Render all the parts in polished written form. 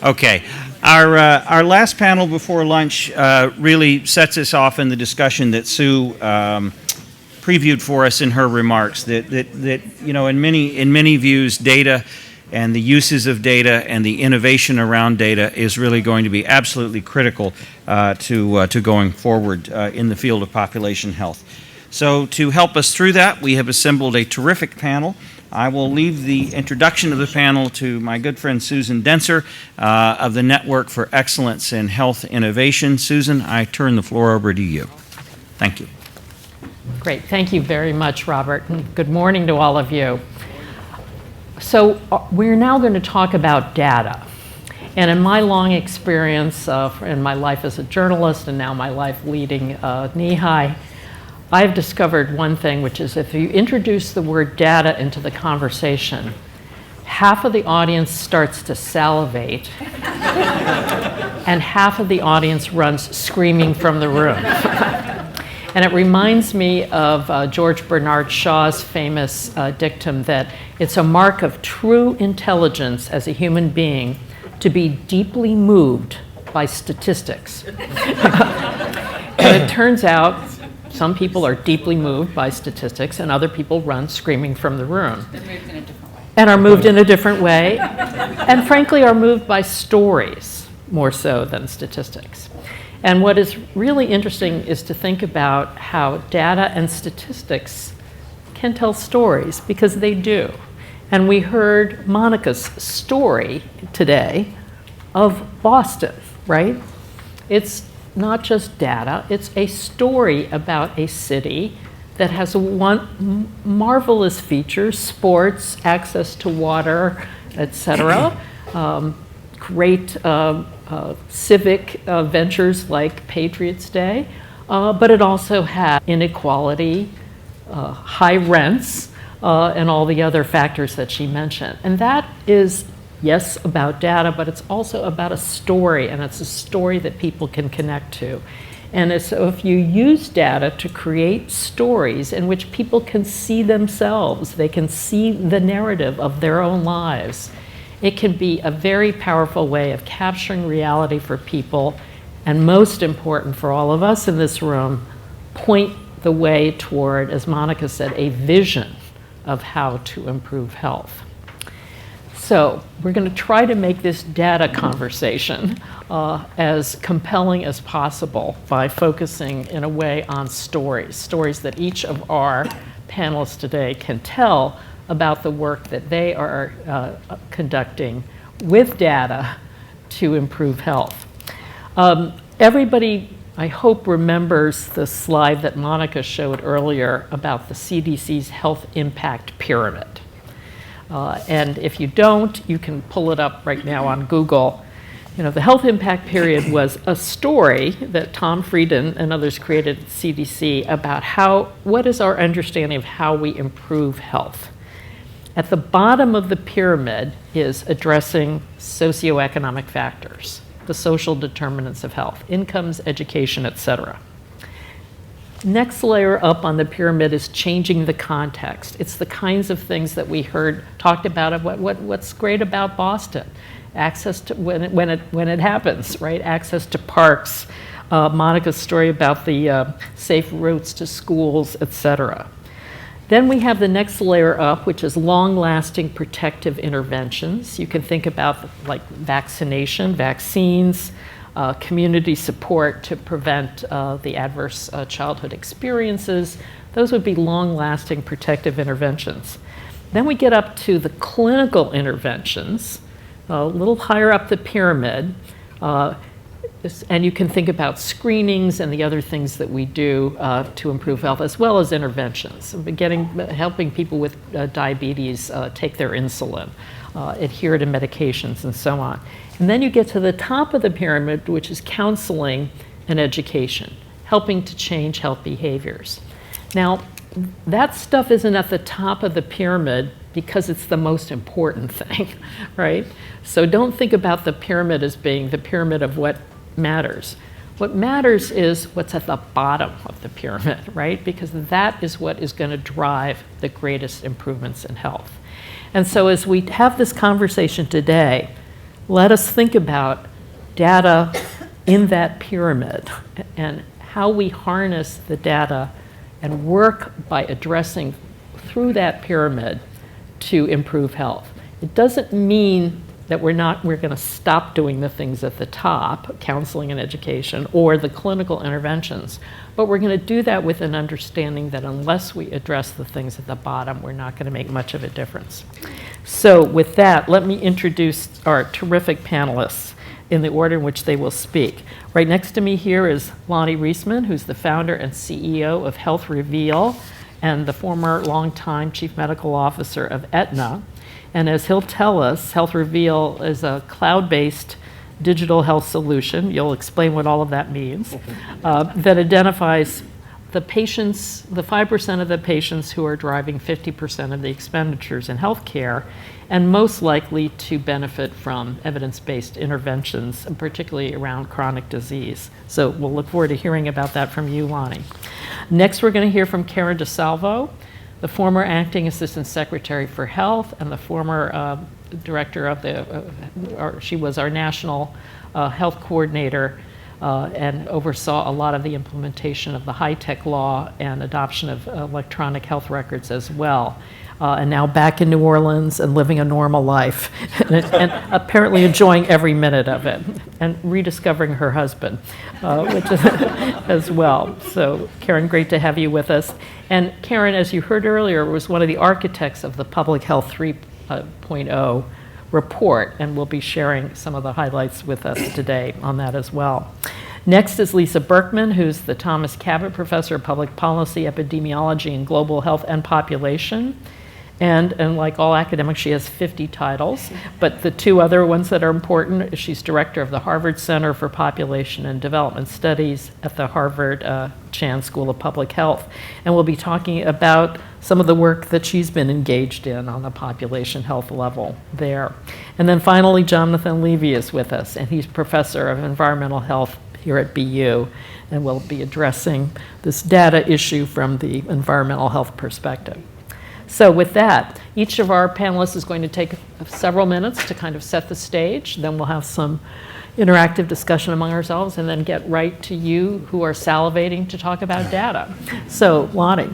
Okay. Our last panel before lunch really sets us off in the discussion that Sue previewed for us in her remarks. That you know, in many views, data and the uses of data and the innovation around data is really going to be absolutely critical to going forward in the field of population health. So to help us through that, we have assembled a terrific panel. I will leave the introduction of the panel to my good friend Susan Dentzer of the Network for Excellence in Health Innovation. Susan, I turn the floor over to you. Thank you. Great. Thank you very much, Robert. And good morning to all of you. So we're now going to talk about data. And in my long experience in my life as a journalist and now my life leading NEHI, I've discovered one thing, which is if you introduce the word data into the conversation, half of the audience starts to salivate and half of the audience runs screaming from the room. And it reminds me of George Bernard Shaw's famous dictum that it's a mark of true intelligence as a human being to be deeply moved by statistics. And it turns out some people are deeply moved by statistics and other people run screaming from the room. And are moved in a different way. And frankly are moved by stories more so than statistics. And what is really interesting is to think about how data and statistics can tell stories, because they do. And we heard Monica's story today of Boston, right? It's not just data, it's a story about a city that has one marvelous features: sports, access to water, etc. Great civic ventures like Patriots Day, but it also had inequality, high rents, and all the other factors that she mentioned. And that is, yes, about data, but it's also about a story, and it's a story that people can connect to. And so if you use data to create stories in which people can see themselves, they can see the narrative of their own lives, it can be a very powerful way of capturing reality for people, and most important for all of us in this room, point the way toward, as Monica said, a vision of how to improve health. So we're going to try to make this data conversation as compelling as possible by focusing in a way on stories that each of our panelists today can tell about the work that they are conducting with data to improve health. Everybody, I hope, remembers the slide that Monica showed earlier about the CDC's health impact pyramid. And if you don't, you can pull it up right now on Google. You know, the health impact period was a story that Tom Frieden and others created at CDC about what is our understanding of how we improve health. At the bottom of the pyramid is addressing socioeconomic factors, the social determinants of health, incomes, education, etc. Next layer up on the pyramid is changing the context. It's the kinds of things that we talked about what's great about Boston. Access to, when it happens, right? Access to parks, Monica's story about the safe routes to schools, etc. Then we have the next layer up, which is long-lasting protective interventions. You can think about like vaccination, vaccines, community support to prevent the adverse childhood experiences. Those would be long-lasting protective interventions. Then we get up to the clinical interventions, a little higher up the pyramid, and you can think about screenings and the other things that we do to improve health, as well as interventions, helping people with diabetes take their insulin, adhere to medications, and so on. And then you get to the top of the pyramid, which is counseling and education, helping to change health behaviors. Now, that stuff isn't at the top of the pyramid because it's the most important thing, right? So don't think about the pyramid as being the pyramid of what matters. What matters is what's at the bottom of the pyramid, right? Because that is what is going to drive the greatest improvements in health. And so as we have this conversation today, let us think about data in that pyramid and how we harness the data and work by addressing through that pyramid to improve health. It doesn't mean that we're going to stop doing the things at the top, counseling and education, or the clinical interventions, but we're going to do that with an understanding that unless we address the things at the bottom, we're not going to make much of a difference. So with that, let me introduce our terrific panelists in the order in which they will speak. Right next to me here is Lonny Reisman, who's the founder and CEO of HealthReveal and the former longtime chief medical officer of Aetna. And as he'll tell us, HealthReveal is a cloud-based digital health solution, you'll explain what all of that means, that identifies the patients, the 5% of the patients who are driving 50% of the expenditures in healthcare, and most likely to benefit from evidence-based interventions, and particularly around chronic disease. So we'll look forward to hearing about that from you, Lonny. Next, we're going to hear from Karen DeSalvo, the former acting assistant secretary for health and the former director of she was our national health coordinator and oversaw a lot of the implementation of the high-tech law and adoption of electronic health records as well. And now back in New Orleans and living a normal life and apparently enjoying every minute of it and rediscovering her husband, which is as well. So Karen, great to have you with us. And Karen, as you heard earlier, was one of the architects of the Public Health 3.0 report, and will be sharing some of the highlights with us today on that as well. Next is Lisa Berkman, who's the Thomas Cabot Professor of Public Policy, Epidemiology, and Global Health and Population. And like all academics, she has 50 titles, but the two other ones that are important, she's director of the Harvard Center for Population and Development Studies at the Harvard Chan School of Public Health. And we'll be talking about some of the work that she's been engaged in on the population health level there. And then finally, Jonathan Levy is with us, and he's professor of environmental health here at BU, and we'll be addressing this data issue from the environmental health perspective. So with that, each of our panelists is going to take several minutes to kind of set the stage. Then we'll have some interactive discussion among ourselves and then get right to you who are salivating to talk about data. So Lonny.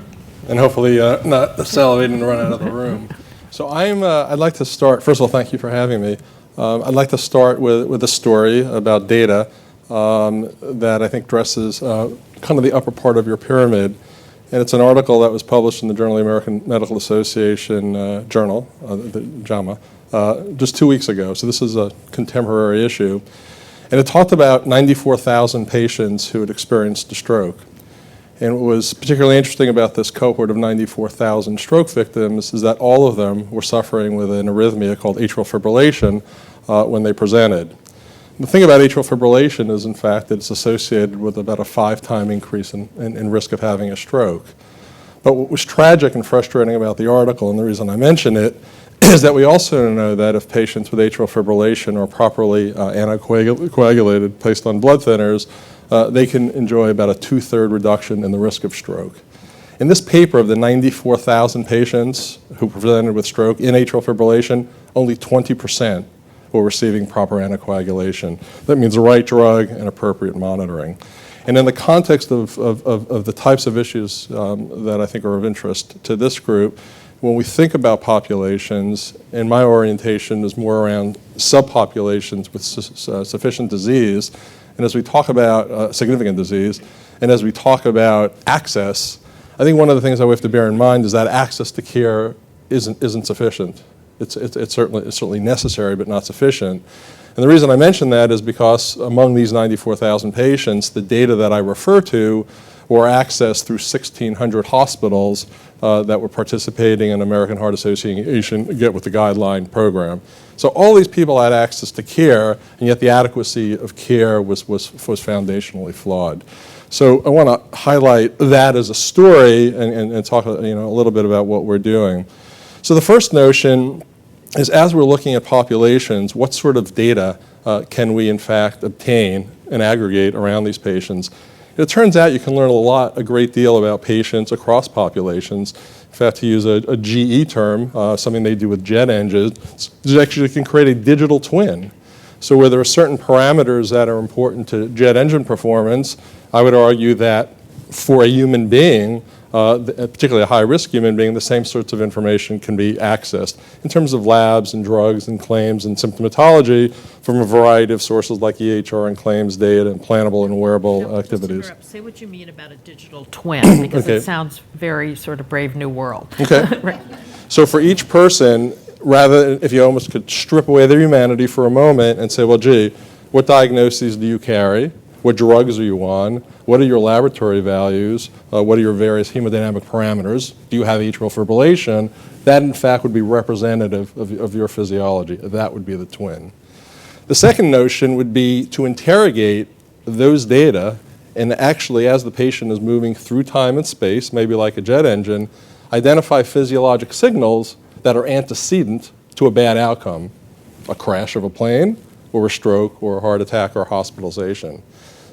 And hopefully not salivating to run out of the room. So I'd like to start, first of all, thank you for having me. I'd like to start with a story about data that I think addresses kind of the upper part of your pyramid. And it's an article that was published in the Journal of the American Medical Association journal, the JAMA, just 2 weeks ago. So this is a contemporary issue. And it talked about 94,000 patients who had experienced a stroke. And what was particularly interesting about this cohort of 94,000 stroke victims is that all of them were suffering with an arrhythmia called atrial fibrillation when they presented. The thing about atrial fibrillation is, in fact, that it's associated with about a 5-time increase in risk of having a stroke. But what was tragic and frustrating about the article, and the reason I mention it, is that we also know that if patients with atrial fibrillation are properly anticoagulated, placed on blood thinners, they can enjoy about a 2/3 reduction in the risk of stroke. In this paper, of the 94,000 patients who presented with stroke in atrial fibrillation, only 20% were receiving proper anticoagulation. That means the right drug and appropriate monitoring. And in the context of the types of issues that I think are of interest to this group, when we think about populations, and my orientation is more around subpopulations with sufficient disease, and as we talk about significant disease, and as we talk about access, I think one of the things that we have to bear in mind is that access to care isn't sufficient. It's certainly necessary, but not sufficient. And the reason I mention that is because among these 94,000 patients, the data that I refer to were accessed through 1,600 hospitals that were participating in American Heart Association Get With The Guideline program. So all these people had access to care, and yet the adequacy of care was foundationally flawed. So I want to highlight that as a story and talk a little bit about what we're doing. So the first notion is, as we're looking at populations, what sort of data can we in fact obtain and aggregate around these patients? It turns out you can learn a great deal about patients across populations. In fact, to use a GE term, something they do with jet engines, is actually can create a digital twin. So where there are certain parameters that are important to jet engine performance, I would argue that for a human being, particularly a high-risk human being, the same sorts of information can be accessed in terms of labs and drugs and claims and symptomatology from a variety of sources like EHR and claims data and plannable and wearable activities. Say what you mean about a digital twin, because Okay. it sounds very sort of Brave New World. Okay. Right. So for each person, rather, if you almost could strip away their humanity for a moment and say, well, gee, what diagnoses do you carry? What drugs are you on? What are your laboratory values? What are your various hemodynamic parameters? Do you have atrial fibrillation? That, in fact, would be representative of your physiology. That would be the twin. The second notion would be to interrogate those data and actually, as the patient is moving through time and space, maybe like a jet engine, identify physiologic signals that are antecedent to a bad outcome, a crash of a plane, or a stroke, or a heart attack, or hospitalization.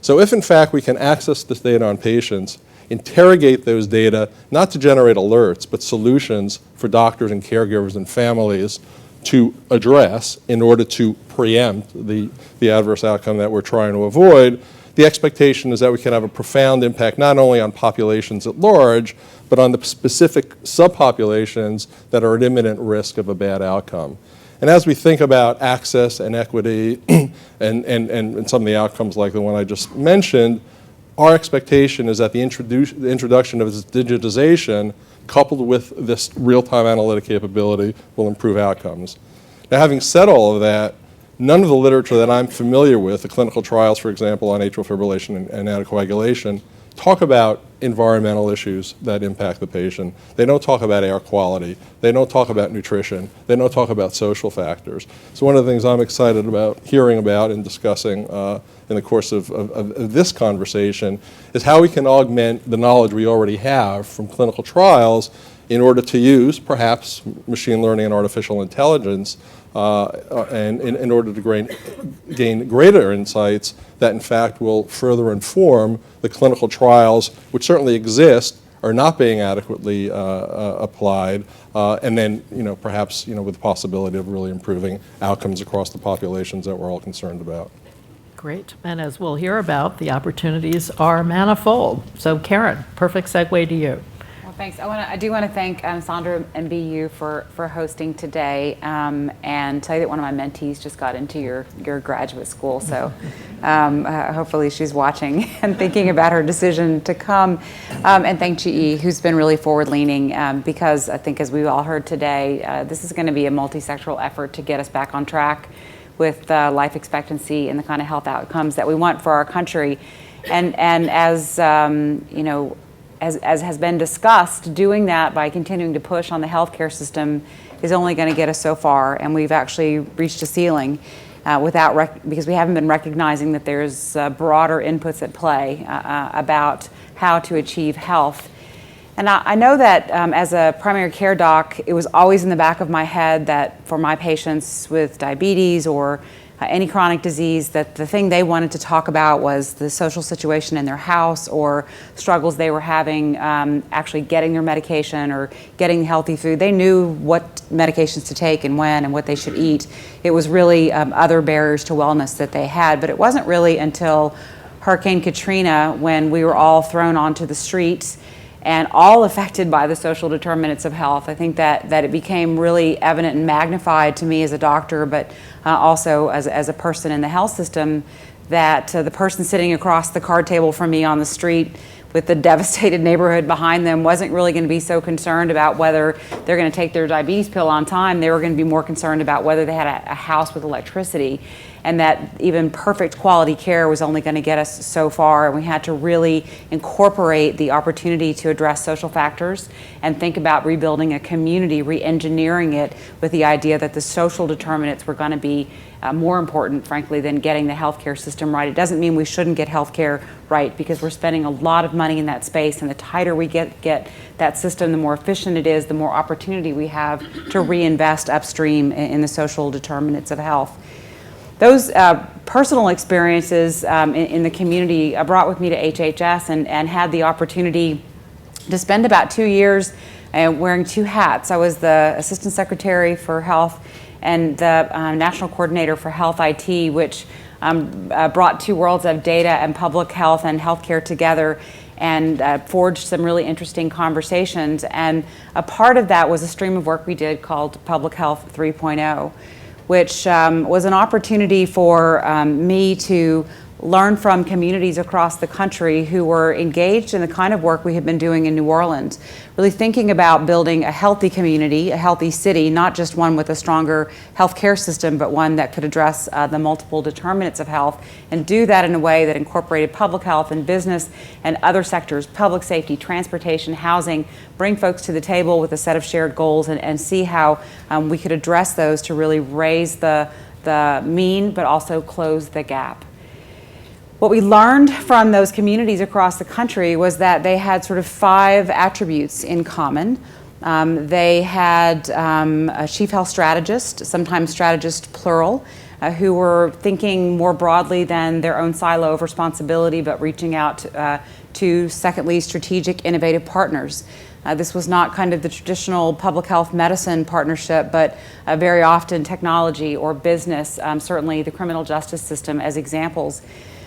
So if, in fact, we can access this data on patients, interrogate those data, not to generate alerts, but solutions for doctors and caregivers and families to address in order to preempt the adverse outcome that we're trying to avoid, the expectation is that we can have a profound impact not only on populations at large, but on the specific subpopulations that are at imminent risk of a bad outcome. And as we think about access and equity and some of the outcomes like the one I just mentioned, our expectation is that the introduction of this digitization coupled with this real-time analytic capability will improve outcomes. Now, having said all of that, none of the literature that I'm familiar with, the clinical trials, for example, on atrial fibrillation and anticoagulation, talk about environmental issues that impact the patient. They don't talk about air quality. They don't talk about nutrition. They don't talk about social factors. So one of the things I'm excited about hearing about and discussing in the course of this conversation is how we can augment the knowledge we already have from clinical trials in order to use perhaps machine learning and artificial intelligence and in order to gain greater insights that in fact will further inform the clinical trials, which certainly exist, are not being adequately applied, and then perhaps with the possibility of really improving outcomes across the populations that we're all concerned about. Great. And as we'll hear about, the opportunities are manifold. So Karen, perfect segue to you. Well, thanks. I do want to thank Sandra and BU for hosting today, and tell you that one of my mentees just got into your graduate school, so hopefully she's watching and thinking about her decision to come. And thank GE, who's been really forward-leaning, because I think as we've all heard today, this is going to be a multi-sectoral effort to get us back on track with life expectancy and the kind of health outcomes that we want for our country. And as as has been discussed, doing that by continuing to push on the healthcare system is only going to get us so far, and we've actually reached a ceiling because we haven't been recognizing that there's broader inputs at play about how to achieve health. And I know that as a primary care doc, it was always in the back of my head that for my patients with diabetes or any chronic disease, that the thing they wanted to talk about was the social situation in their house or struggles they were having actually getting their medication or getting healthy food. They knew what medications to take and when and what they should eat. It was really other barriers to wellness that they had, but it wasn't really until Hurricane Katrina, when we were all thrown onto the streets and all affected by the social determinants of health. I think that it became really evident and magnified to me as a doctor, but also as a person in the health system, that the person sitting across the card table from me on the street with the devastated neighborhood behind them wasn't really going to be so concerned about whether they're going to take their diabetes pill on time. They were going to be more concerned about whether they had a house with electricity, and that even perfect quality care was only going to get us so far. And we had to really incorporate the opportunity to address social factors and think about rebuilding a community, re-engineering it with the idea that the social determinants were going to be more important, frankly, than getting the healthcare system right. It doesn't mean we shouldn't get healthcare right, because we're spending a lot of money in that space, and the tighter we get that system, the more efficient it is, the more opportunity we have to reinvest upstream in the social determinants of health. Those personal experiences in the community brought with me to HHS and had the opportunity to spend about 2 years wearing two hats. I was the Assistant Secretary for Health and the National Coordinator for Health IT, which brought two worlds of data and public health and healthcare together and forged some really interesting conversations. And a part of that was a stream of work we did called Public Health 3.0, which was an opportunity for me to learn from communities across the country who were engaged in the kind of work we had been doing in New Orleans, really thinking about building a healthy community, a healthy city, not just one with a stronger healthcare system, but one that could address the multiple determinants of health and do that in a way that incorporated public health and business and other sectors, public safety, transportation, housing, bring folks to the table with a set of shared goals and see how we could address those to really raise the mean, but also close the gap. What we learned from those communities across the country was that they had sort of 5 attributes in common. They had a chief health strategist, sometimes strategist plural, who were thinking more broadly than their own silo of responsibility, but reaching out to, secondly, strategic innovative partners. This was not kind of the traditional public health medicine partnership, but very often technology or business, certainly the criminal justice system as examples.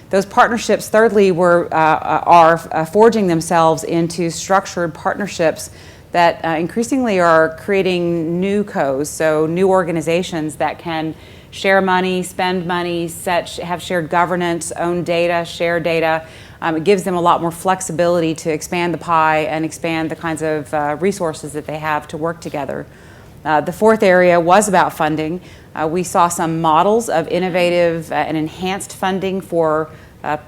Those partnerships, thirdly, are forging themselves into structured partnerships that increasingly are creating new co's, so new organizations that can share money, spend money, have shared governance, own data, share data. It gives them a lot more flexibility to expand the pie and expand the kinds of resources that they have to work together. The fourth area was about funding. We saw some models of innovative and enhanced funding for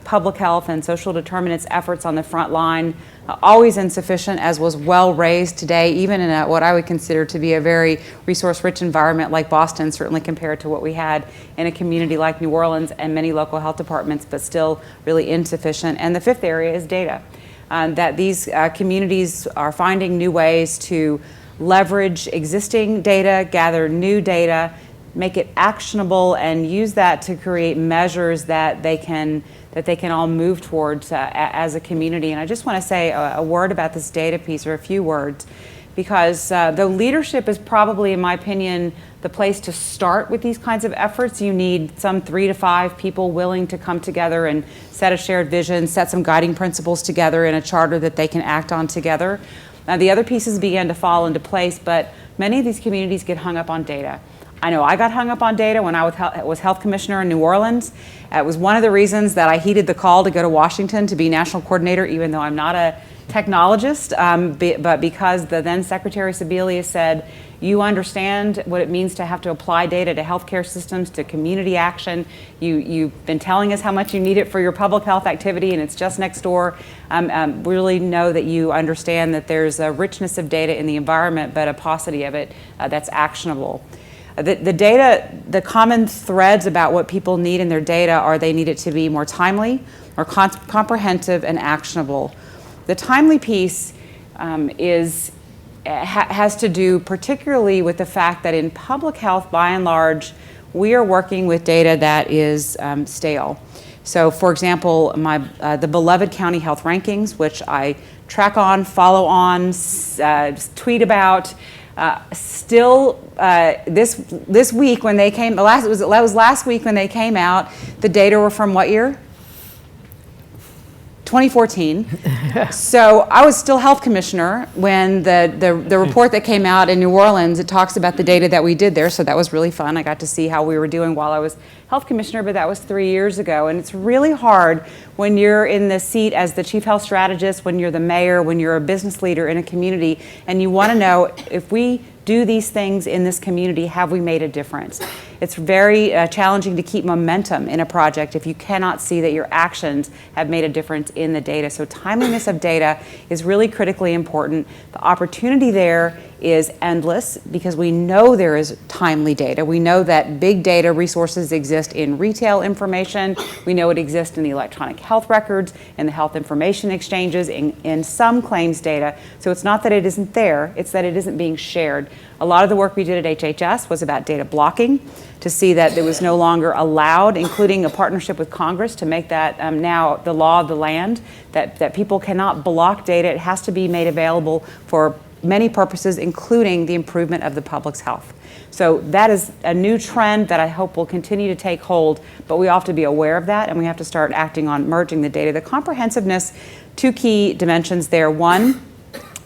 public health and social determinants efforts on the front line, always insufficient, as was well raised today, even in what I would consider to be a very resource-rich environment like Boston, certainly compared to what we had in a community like New Orleans and many local health departments, but still really insufficient. And the fifth area is data, that these communities are finding new ways to leverage existing data, gather new data, make it actionable, and use that to create measures that they can all move towards as a community. And I just want to say a word about this data piece, or a few words, because though leadership is probably, in my opinion, the place to start with these kinds of efforts, you need some 3 to 5 people willing to come together and set a shared vision, set some guiding principles together in a charter that they can act on together. Now, the other pieces began to fall into place, but many of these communities get hung up on data. I know I got hung up on data when I was health commissioner in New Orleans. It was one of the reasons that I heeded the call to go to Washington to be national coordinator, even though I'm not a technologist, but because the then Secretary Sebelius said, you understand what it means to have to apply data to healthcare systems, to community action. You've been telling us how much you need it for your public health activity, and it's just next door. Really know that you understand that there's a richness of data in the environment, but a paucity of it that's actionable. The data, the common threads about what people need in their data are they need it to be more timely, more comprehensive, and actionable. The timely piece has to do particularly with the fact that in public health, by and large, we are working with data that is stale. So, for example, the beloved county health rankings, which I track on, follow on, tweet about. Still, this week when they came, that was last week when they came out. The data were from what year? 2014. So I was still health commissioner when the report that came out in New Orleans, it talks about the data that we did there. So that was really fun. I got to see how we were doing while I was health commissioner, but that was 3 years ago. And it's really hard when you're in the seat as the chief health strategist, when you're the mayor, when you're a business leader in a community, and you want to know, if we do these things in this community, have we made a difference? It's very challenging to keep momentum in a project if you cannot see that your actions have made a difference in the data. So timeliness of data is really critically important. The opportunity there is endless because we know there is timely data. We know that big data resources exist in retail information. We know it exists in the electronic health records, in the health information exchanges, in some claims data. So it's not that it isn't there, it's that it isn't being shared. A lot of the work we did at HHS was about data blocking, to see that it was no longer allowed, including a partnership with Congress to make that now the law of the land, that people cannot block data. It has to be made available for many purposes, including the improvement of the public's health. So that is a new trend that I hope will continue to take hold, but we have to be aware of that, and we have to start acting on merging the data. The comprehensiveness, two key dimensions there. One,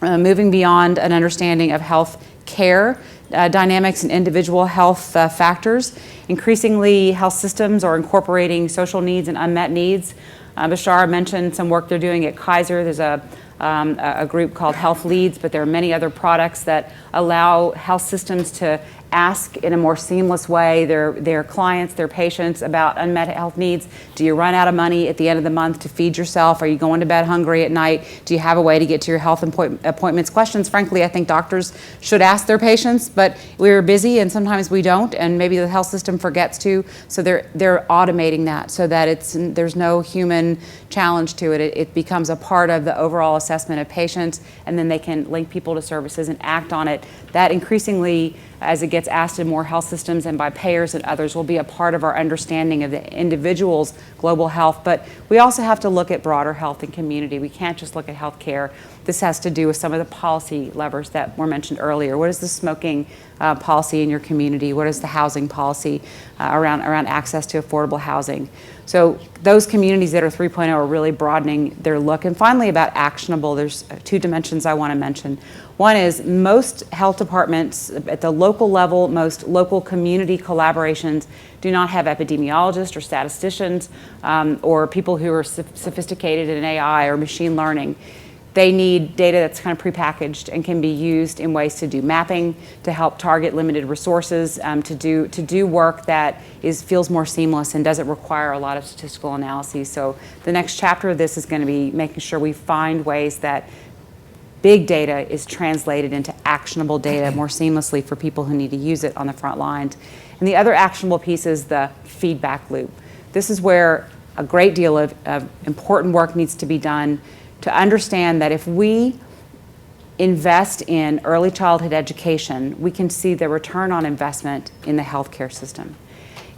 moving beyond an understanding of health care dynamics and individual health factors. Increasingly, health systems are incorporating social needs and unmet needs. Bashar mentioned some work they're doing at Kaiser. There's a group called Health Leads, but there are many other products that allow health systems to ask in a more seamless way their clients, their patients about unmet health needs. Do you run out of money at the end of the month to feed yourself? Are you going to bed hungry at night? Do you have a way to get to your health appointments? Questions, frankly, I think doctors should ask their patients, but we're busy and sometimes we don't, and maybe the health system forgets to, so they're automating that so that there's no human challenge to it. It becomes a part of the overall assessment of patients, and then they can link people to services and act on it. That increasingly, as it gets asked in more health systems and by payers and others, will be a part of our understanding of the individual's global health. But we also have to look at broader health and community. We can't just look at health care. This has to do with some of the policy levers that were mentioned earlier. What is the smoking policy in your community? What is the housing policy around access to affordable housing? So those communities that are 3.0 are really broadening their look. And finally, about actionable, there's two dimensions I want to mention. One is most health departments at the local level, most local community collaborations do not have epidemiologists or statisticians or people who are sophisticated in AI or machine learning. They need data that's kind of prepackaged and can be used in ways to do mapping, to help target limited resources, to do work that feels more seamless and doesn't require a lot of statistical analyses. So the next chapter of this is going to be making sure we find ways that big data is translated into actionable data more seamlessly for people who need to use it on the front lines. And the other actionable piece is the feedback loop. This is where a great deal of important work needs to be done to understand that if we invest in early childhood education, we can see the return on investment in the healthcare system.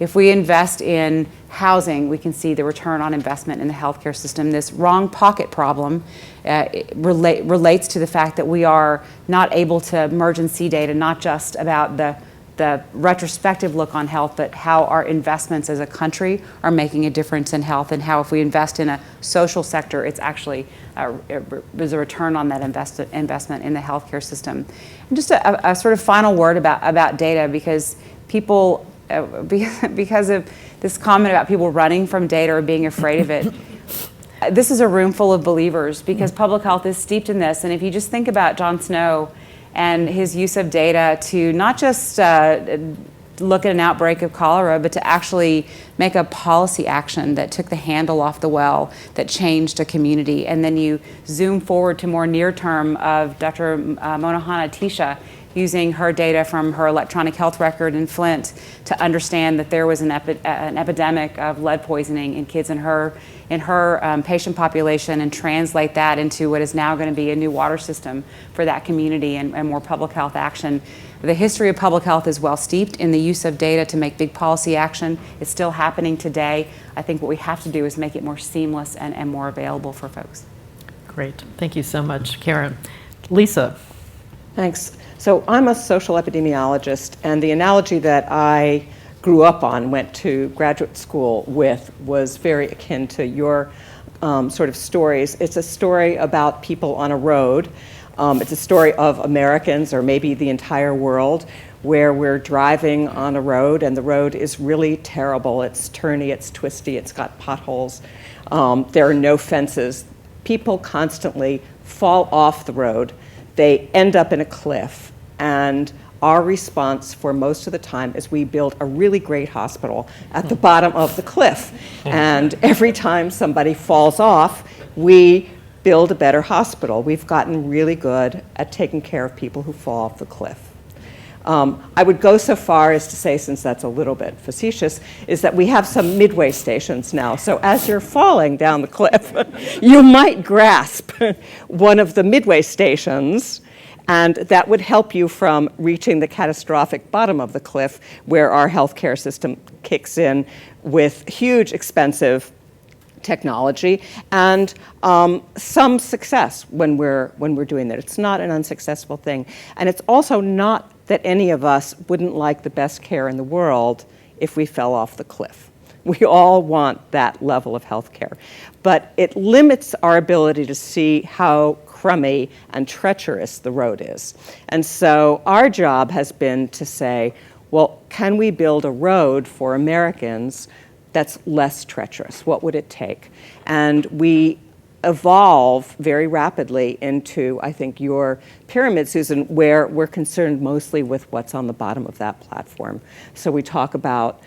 If we invest in housing, we can see the return on investment in the healthcare system. This wrong pocket problem relates to the fact that we are not able to merge and see data, not just about the retrospective look on health, but how our investments as a country are making a difference in health, and how if we invest in a social sector, it's actually there's a return on that investment in the healthcare system. And just a sort of final word about data, because people, because of this comment about people running from data or being afraid of it, this is a room full of believers, because public health is steeped in this. And if you just think about John Snow and his use of data to not just look at an outbreak of cholera, but to actually make a policy action that took the handle off the well, that changed a community. And then you zoom forward to more near term of Dr. Monahana Tisha using her data from her electronic health record in Flint to understand that there was an epidemic of lead poisoning in kids in her patient population, and translate that into what is now going to be a new water system for that community and more public health action. The history of public health is well steeped in the use of data to make big policy action. It's still happening today. I think what we have to do is make it more seamless and more available for folks. Great. Thank you so much, Karen. Lisa. Thanks. So I'm a social epidemiologist, and the analogy that I grew up on, went to graduate school with, was very akin to your sort of stories. It's a story about people on a road. It's a story of Americans, or maybe the entire world, where we're driving on a road and the road is really terrible. It's turny, it's twisty, it's got potholes. There are no fences. People constantly fall off the road. They end up in a cliff, and our response for most of the time is we build a really great hospital at the bottom of the cliff. And every time somebody falls off, we build a better hospital. We've gotten really good at taking care of people who fall off the cliff. I would go so far as to say, since that's a little bit facetious, is that we have some midway stations now. So as you're falling down the cliff, you might grasp one of the midway stations, and that would help you from reaching the catastrophic bottom of the cliff, where our healthcare system kicks in with huge, expensive technology and some success when we're doing that. It's not an unsuccessful thing, and it's also not that any of us wouldn't like the best care in the world if we fell off the cliff. We all want that level of health care. But it limits our ability to see how crummy and treacherous the road is. And so our job has been to say, well, can we build a road for Americans that's less treacherous? What would it take? And we evolve very rapidly into, I think, your pyramid, Susan, where we're concerned mostly with what's on the bottom of that platform. So we talk about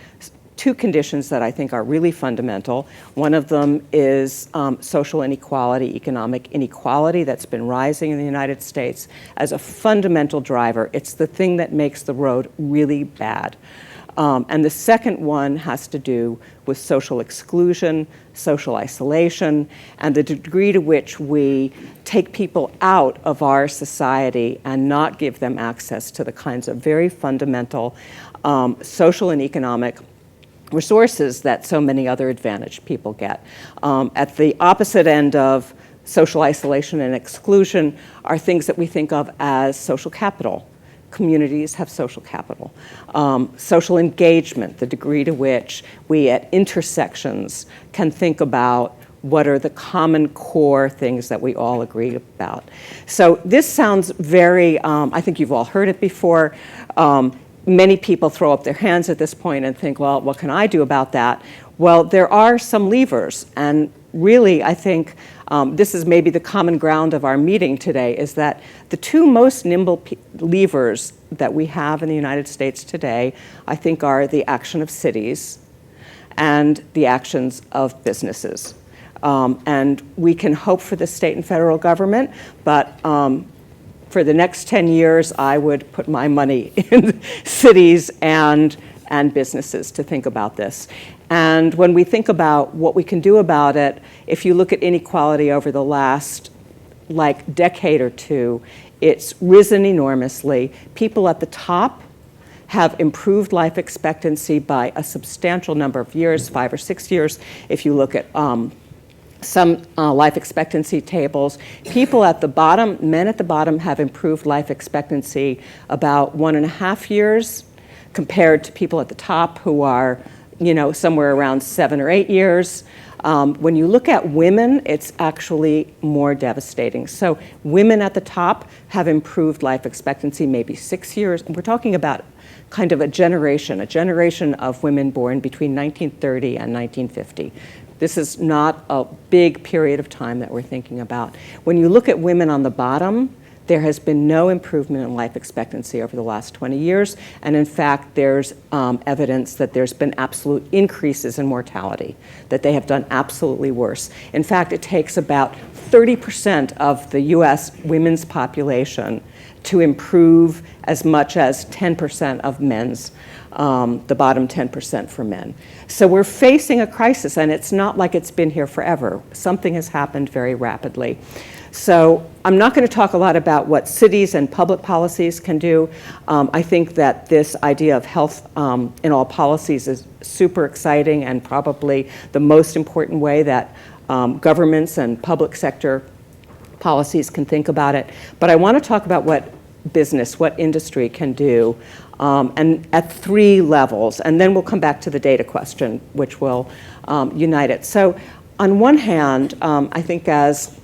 two conditions that I think are really fundamental. One of them is social inequality, economic inequality that's been rising in the United States as a fundamental driver. It's the thing that makes the road really bad. And the second one has to do with social exclusion, social isolation, and the degree to which we take people out of our society and not give them access to the kinds of very fundamental social and economic resources that so many other advantaged people get. At the opposite end of social isolation and exclusion are things that we think of as social capital. Communities have social capital. Social engagement, the degree to which we at intersections can think about what are the common core things that we all agree about. So this sounds very, I think you've all heard it before. Many people throw up their hands at this point and think, well, what can I do about that? Well, there are some levers, and really, I think this is maybe the common ground of our meeting today, is that the two most nimble levers that we have in the United States today, I think, are the action of cities and the actions of businesses. And we can hope for the state and federal government, but for the next 10 years, I would put my money in cities and businesses to think about this. And when we think about what we can do about it, if you look at inequality over the last decade or two, it's risen enormously. People at the top have improved life expectancy by a substantial number of years, 5 or 6 years. If you look at some life expectancy tables, people at the bottom, men at the bottom, have improved life expectancy about 1.5 years compared to people at the top who are, somewhere around 7 or 8 years. When you look at women, it's actually more devastating. So women at the top have improved life expectancy maybe 6 years. We're talking about kind of a generation of women born between 1930 and 1950. This is not a big period of time that we're thinking about. When you look at women on the bottom, there has been no improvement in life expectancy over the last 20 years. And in fact, there's evidence that there's been absolute increases in mortality, that they have done absolutely worse. In fact, it takes about 30% of the US women's population to improve as much as 10% of men's, the bottom 10% for men. So we're facing a crisis, and it's not like it's been here forever. Something has happened very rapidly. So I'm not going to talk a lot about what cities and public policies can do. I think that this idea of health in all policies is super exciting and probably the most important way that governments and public sector policies can think about it. But I want to talk about what business, what industry can do, and at 3 levels. And then we'll come back to the data question, which will unite it. So on one hand, I think as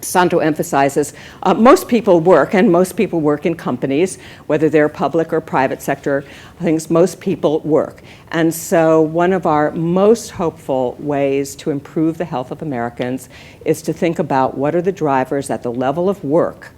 Sandro emphasizes, most people work in companies, whether they're public or private sector things, most people work. And so one of our most hopeful ways to improve the health of Americans is to think about what are the drivers at the level of work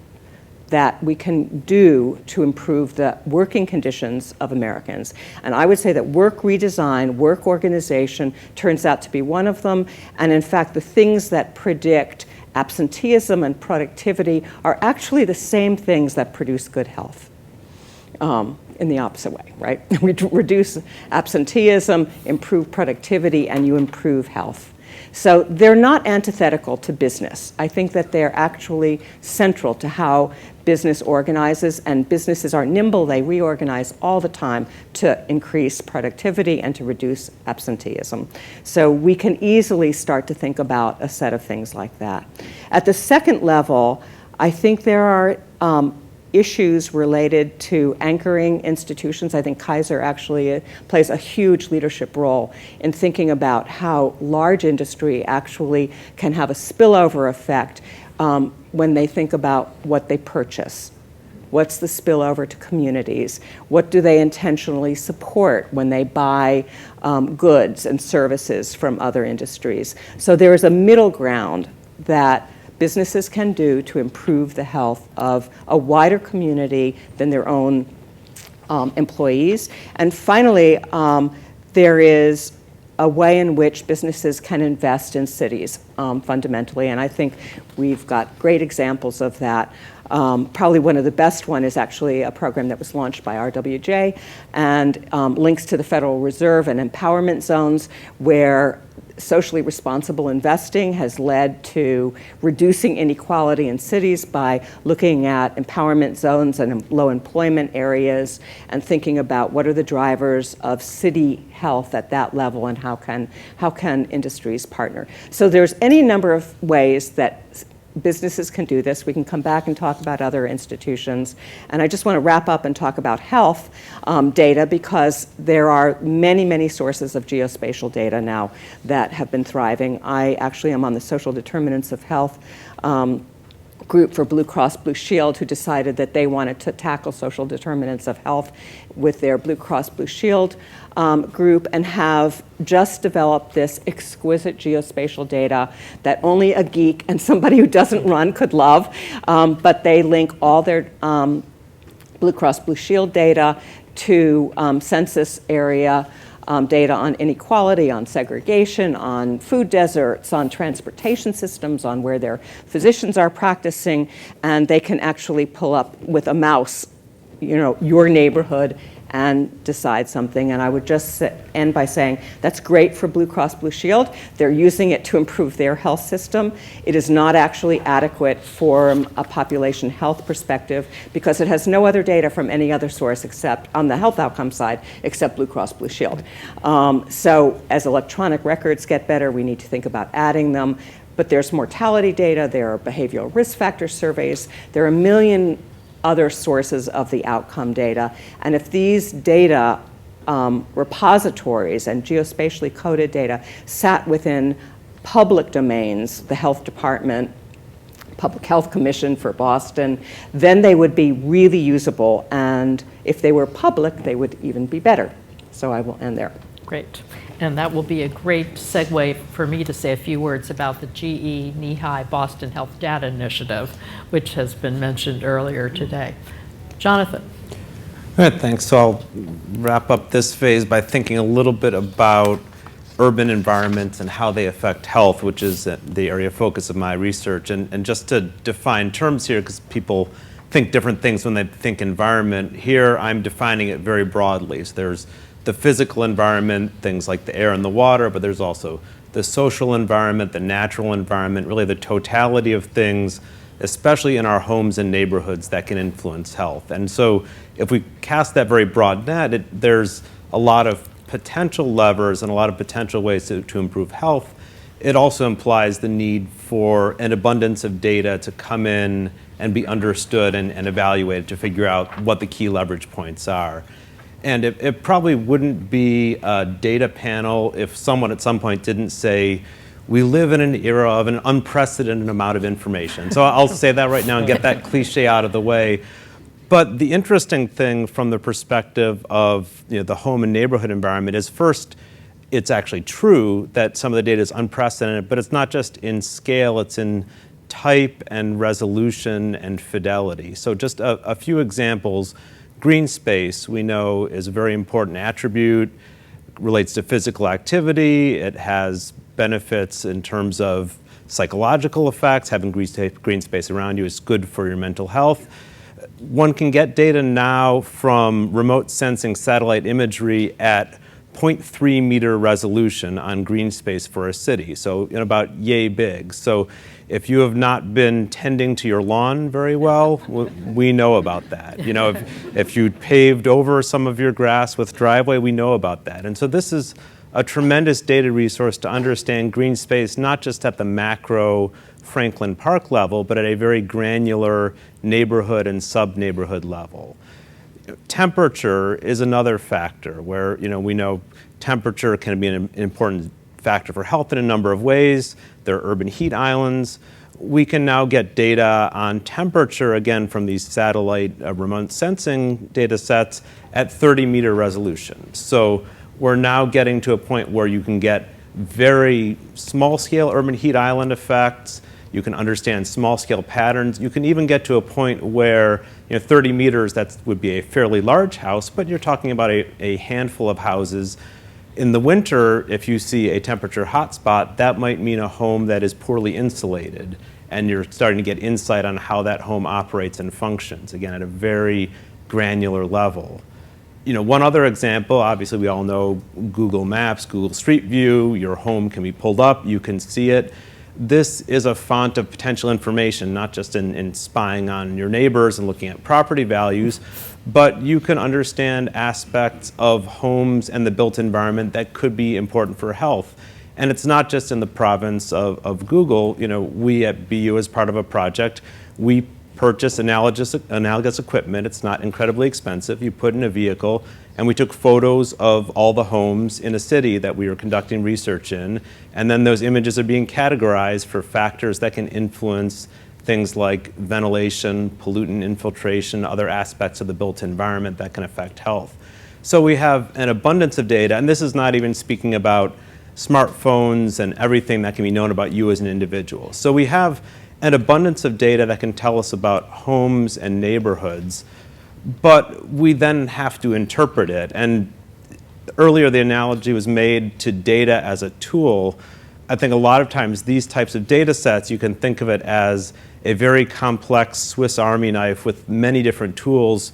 that we can do to improve the working conditions of Americans. And I would say that work redesign, work organization turns out to be one of them. And in fact, the things that predict absenteeism and productivity are actually the same things that produce good health in the opposite way, right? We reduce absenteeism, improve productivity, and you improve health. So they're not antithetical to business. I think that they're actually central to how business organizes, and businesses are nimble. They reorganize all the time to increase productivity and to reduce absenteeism. So we can easily start to think about a set of things like that. At the second level, I think there are issues related to anchoring institutions. I think Kaiser actually plays a huge leadership role in thinking about how large industry actually can have a spillover effect when they think about what they purchase. What's the spillover to communities? What do they intentionally support when they buy goods and services from other industries? So there is a middle ground that businesses can do to improve the health of a wider community than their own employees. And finally, there is a way in which businesses can invest in cities fundamentally, and I think we've got great examples of that. Probably one of the best one is actually a program that was launched by RWJ and links to the Federal Reserve and empowerment zones, where socially responsible investing has led to reducing inequality in cities by looking at empowerment zones and low employment areas and thinking about what are the drivers of city health at that level and how can industries partner. So there's any number of ways that businesses can do this. We can come back and talk about other institutions. And I just want to wrap up and talk about health data, because there are many, many sources of geospatial data now that have been thriving. I actually am on the social determinants of health group for Blue Cross Blue Shield, who decided that they wanted to tackle social determinants of health with their Blue Cross Blue Shield group, and have just developed this exquisite geospatial data that only a geek and somebody who doesn't run could love. But they link all their Blue Cross Blue Shield data to census area data on inequality, on segregation, on food deserts, on transportation systems, on where their physicians are practicing, and they can actually pull up with a mouse, your neighborhood and decide something. And I would just end by saying that's great for Blue Cross Blue Shield. They're using it to improve their health system. It is not actually adequate from a population health perspective because it has no other data from any other source except on the health outcome side except Blue Cross Blue Shield. So as electronic records get better, we need to think about adding them. But there's mortality data, there are behavioral risk factor surveys, there are a million other sources of the outcome data. And if these data repositories and geospatially coded data sat within public domains, the health department, Public Health Commission for Boston, then they would be really usable. And if they were public, they would even be better. So I will end there. Great. And that will be a great segue for me to say a few words about the GE NEHI Boston Health Data Initiative, which has been mentioned earlier today. Jonathan. All right, thanks. So I'll wrap up this phase by thinking a little bit about urban environments and how they affect health, which is the area of focus of my research. And just to define terms here, because people think different things when they think environment, here I'm defining it very broadly. So there's the physical environment, things like the air and the water, but there's also the social environment, the natural environment, really the totality of things, especially in our homes and neighborhoods, that can influence health. And so if we cast that very broad net, there's a lot of potential levers and a lot of potential ways to improve health. It also implies the need for an abundance of data to come in and be understood and evaluated to figure out what the key leverage points are. And it probably wouldn't be a data panel if someone at some point didn't say, we live in an era of an unprecedented amount of information. So I'll say that right now and get that cliche out of the way. But the interesting thing from the perspective of the home and neighborhood environment is, first, it's actually true that some of the data is unprecedented, but it's not just in scale, it's in type and resolution and fidelity. So just a few examples. Green space, we know, is a very important attribute, relates to physical activity. It has benefits in terms of psychological effects. Having green space around you is good for your mental health. One can get data now from remote sensing satellite imagery at 0.3 meter resolution on green space for a city, so about yay big. So if you have not been tending to your lawn very well, we know about that. If you paved over some of your grass with driveway, we know about that. And so this is a tremendous data resource to understand green space, not just at the macro Franklin Park level, but at a very granular neighborhood and sub-neighborhood level. Temperature is another factor where, we know temperature can be an important factor for health in a number of ways. There are urban heat islands. We can now get data on temperature, again, from these satellite remote sensing data sets at 30-meter resolution. So we're now getting to a point where you can get very small-scale urban heat island effects. You can understand small-scale patterns. You can even get to a point where 30 meters, that would be a fairly large house, but you're talking about a handful of houses. In the winter, if you see a temperature hotspot, that might mean a home that is poorly insulated, and you're starting to get insight on how that home operates and functions, again, at a very granular level. One other example, obviously we all know Google Maps, Google Street View. Your home can be pulled up, you can see it. This is a font of potential information, not just in spying on your neighbors and looking at property values, but you can understand aspects of homes and the built environment that could be important for health. And it's not just in the province of Google. We at BU, as part of a project, we purchase analogous equipment. It's not incredibly expensive. You put in a vehicle, and we took photos of all the homes in a city that we were conducting research in, and then those images are being categorized for factors that can influence things like ventilation, pollutant infiltration, other aspects of the built environment that can affect health. So we have an abundance of data, and this is not even speaking about smartphones and everything that can be known about you as an individual. So we have an abundance of data that can tell us about homes and neighborhoods, but we then have to interpret it. And earlier the analogy was made to data as a tool. I think a lot of times these types of data sets, you can think of it as a very complex Swiss Army knife with many different tools,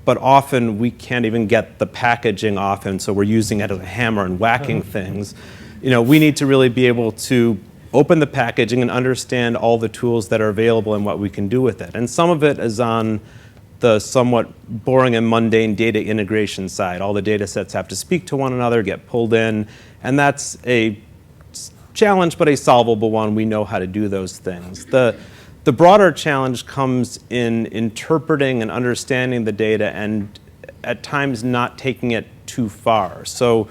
but often we can't even get the packaging off, and so we're using it as a hammer and whacking things. We need to really be able to open the packaging and understand all the tools that are available and what we can do with it. And some of it is on the somewhat boring and mundane data integration side. All the data sets have to speak to one another, get pulled in, and that's a challenge, but a solvable one. We know how to do those things. The broader challenge comes in interpreting and understanding the data, and at times not taking it too far. So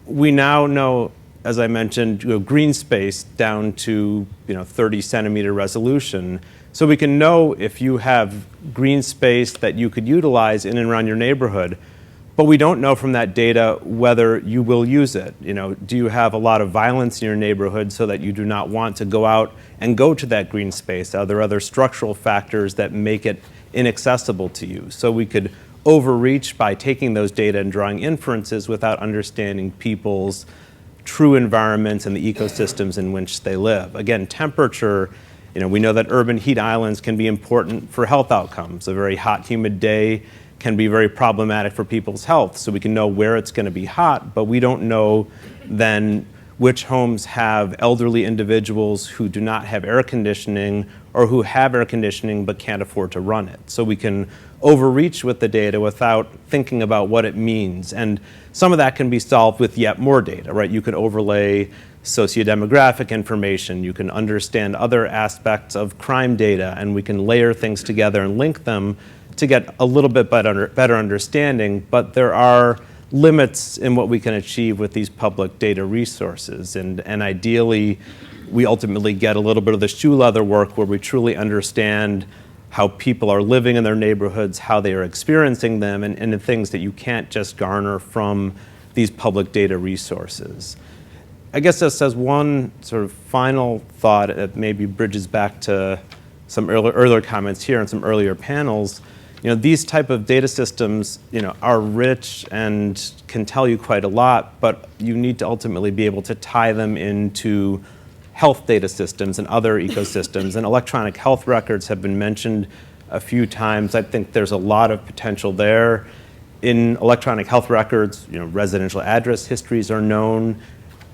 we now know, as I mentioned, green space down to 30 centimeter resolution. So we can know if you have green space that you could utilize in and around your neighborhood, but we don't know from that data whether you will use it. Do you have a lot of violence in your neighborhood so that you do not want to go out and go to that green space? Are there other structural factors that make it inaccessible to you? So we could overreach by taking those data and drawing inferences without understanding people's true environments and the ecosystems in which they live. Again, temperature, we know that urban heat islands can be important for health outcomes. A very hot, humid day can be very problematic for people's health. So we can know where it's going to be hot, but we don't know then which homes have elderly individuals who do not have air conditioning or who have air conditioning but can't afford to run it. So we can overreach with the data without thinking about what it means. And some of that can be solved with yet more data, right? You can overlay sociodemographic information. You can understand other aspects of crime data, and we can layer things together and link them to get a little bit better understanding. But there are limits in what we can achieve with these public data resources. And ideally, we ultimately get a little bit of the shoe leather work where we truly understand how people are living in their neighborhoods, how they are experiencing them, and the things that you can't just garner from these public data resources. I guess just as one sort of final thought that maybe bridges back to some earlier comments here and some earlier panels, these type of data systems, are rich and can tell you quite a lot, but you need to ultimately be able to tie them into health data systems and other ecosystems. And electronic health records have been mentioned a few times. I think there's a lot of potential there. in electronic health records, residential address histories are known.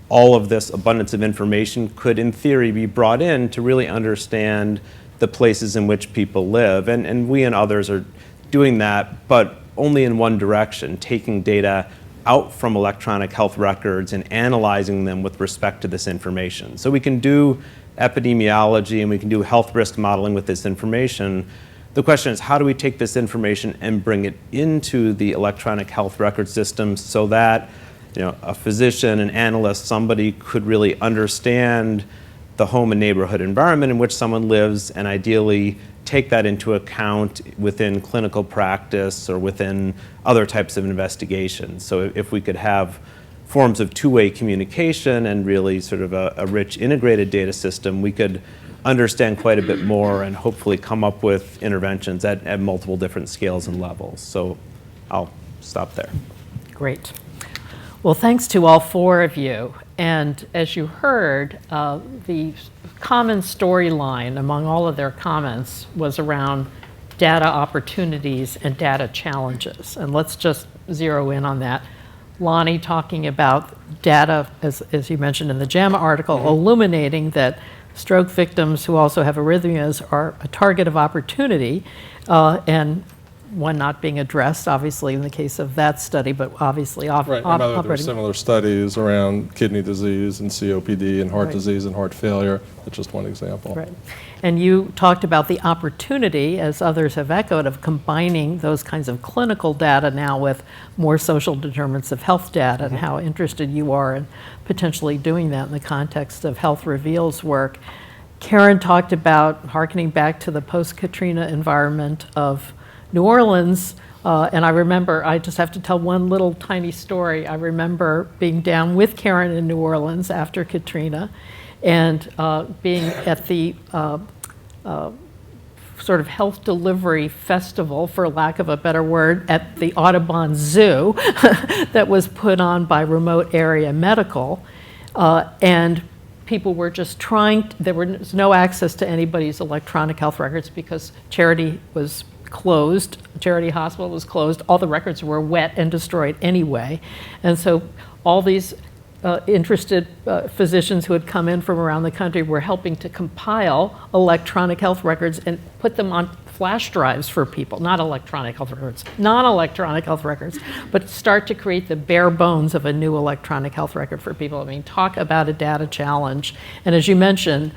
All of this abundance of information could, in theory, be brought in to really understand the places in which people live. And we and others are doing that, but only in one direction, taking data out from electronic health records and analyzing them with respect to this information. So we can do epidemiology and we can do health risk modeling with this information. The question is, how do we take this information and bring it into the electronic health record system so that a physician, an analyst, somebody could really understand the home and neighborhood environment in which someone lives, and ideally take that into account within clinical practice or within other types of investigations. So if we could have forms of two-way communication and really sort of a rich integrated data system, we could understand quite a bit more and hopefully come up with interventions at multiple different scales and levels. So I'll stop there. Great. Well, thanks to all four of you. And as you heard, the common storyline among all of their comments was around data opportunities and data challenges. And let's just zero in on that. Lonny talking about data, as you mentioned in the JAMA article, illuminating that stroke victims who also have arrhythmias are a target of opportunity, and one not being addressed, obviously, in the case of that study, but obviously Right, there are operating. similar studies around kidney disease and COPD and heart disease and heart failure. That's just one example. Right. And you talked about the opportunity, as others have echoed, of combining those kinds of clinical data now with more social determinants of health data, and how interested you are in potentially doing that in the context of HealthReveal's work. Karen talked about hearkening back to the post-Katrina environment of New Orleans, and I remember, I just have to tell one little tiny story. I remember being down with Karen in New Orleans after Katrina, and being at the sort of health delivery festival, for lack of a better word, at the Audubon Zoo that was put on by Remote Area Medical, and people were just there was no access to anybody's electronic health records because Charity was closed. Charity Hospital was closed. All the records were wet and destroyed anyway. And so all these interested physicians who had come in from around the country were helping to compile electronic health records and put them on flash drives for people, not electronic health records, non-electronic health records, but start to create the bare bones of a new electronic health record for people. I mean, talk about a data challenge. And as you mentioned,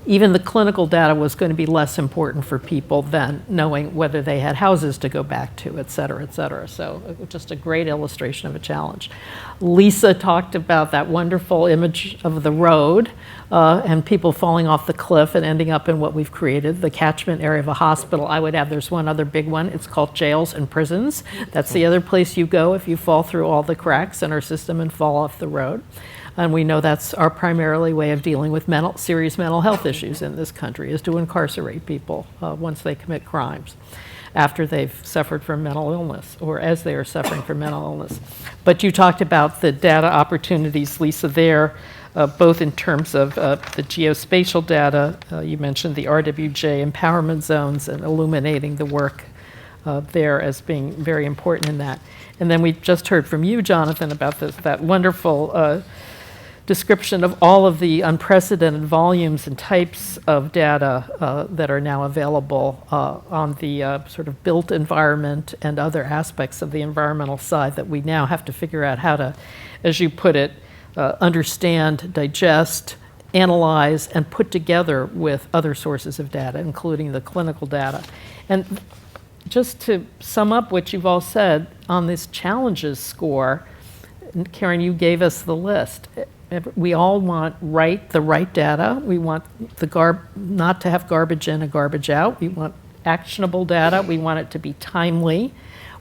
even the clinical data was going to be less important for people than knowing whether they had houses to go back to, et cetera, et cetera. So just a great illustration of a challenge. Lisa talked about that wonderful image of the road and people falling off the cliff and ending up in what we've created, the catchment area of a hospital. I would add there's one other big one. It's called jails and prisons. That's the other place you go if you fall through all the cracks in our system and fall off the road. And we know that's our primarily way of dealing with serious mental health issues in this country, is to incarcerate people once they commit crimes, after they've suffered from mental illness, or as they are suffering from mental illness. But you talked about the data opportunities, Lisa, there, both in terms of the geospatial data. You mentioned the RWJ empowerment zones and illuminating the work there as being very important in that. And then we just heard from you, Jonathan, about that wonderful description of all of the unprecedented volumes and types of data that are now available on the sort of built environment and other aspects of the environmental side that we now have to figure out how to, as you put it, understand, digest, analyze, and put together with other sources of data, including the clinical data. And just to sum up what you've all said on this challenges score, Karen, you gave us the list. We all want the right data. We want not to have garbage in and garbage out. We want actionable data. We want it to be timely.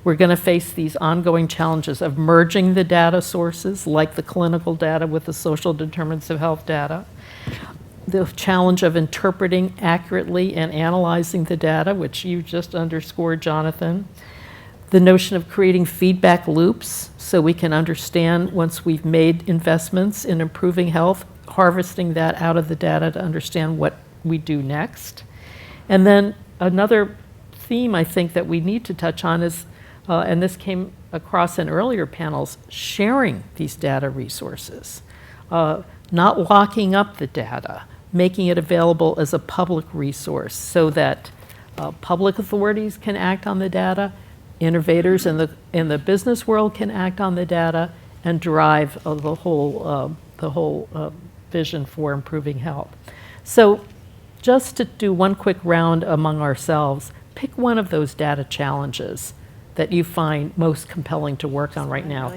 We're going to face these ongoing challenges of merging the data sources, like the clinical data with the social determinants of health data. The challenge of interpreting accurately and analyzing the data, which you just underscored, Jonathan. The notion of creating feedback loops so we can understand, once we've made investments in improving health, harvesting that out of the data to understand what we do next. And then another theme I think that we need to touch on is, and this came across in earlier panels, sharing these data resources, not locking up the data, making it available as a public resource so that public authorities can act on the data, innovators in the business world can act on the data, and drive the whole vision for improving health. So just to do one quick round among ourselves, pick one of those data challenges that you find most compelling to work on right now.